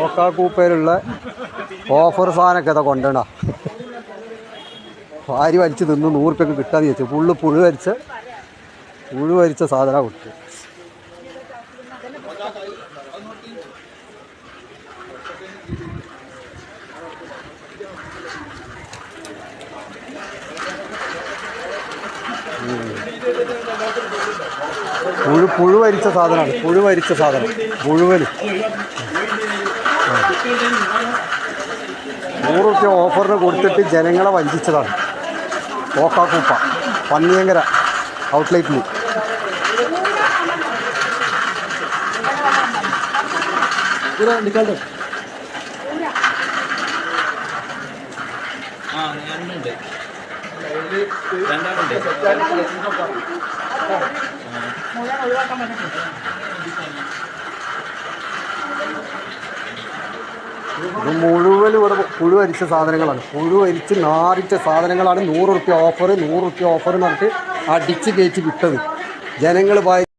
ഓക്കാക്കൂപ്പയിലുള്ള offer സാധനമൊക്കെ ഇതാ കൊണ്ടുവരണ വാരി വലിച്ച് തിന്ന് 100 രൂപയ്ക്ക് കിട്ടാന്ന് ചോദിച്ചു. ഫുള്ള് പുഴു വരിച്ച സാധനം കൊടുത്തു. പുഴു വരിച്ച സാധനമാണ്. മുഴുവന് 100 രൂപ ഓഫറിന് കൊടുത്തിട്ട് ജനങ്ങളെ വഞ്ചിച്ചതാണ്. ഓക്കാക്കൂപ്പ പന്നിയങ്കര ഔട്ട്ലെറ്റിൽ. ഇത് മുഴുവൻ ഇവിടെ പുഴു വരിച്ച സാധനങ്ങളാണ്. പുഴു വരിച്ച് നാറിച്ച സാധനങ്ങളാണ്. 100 രൂപ ഓഫർ എന്ന് പറഞ്ഞിട്ട് അടിച്ച് കയറ്റി വിട്ടത്. ജനങ്ങൾ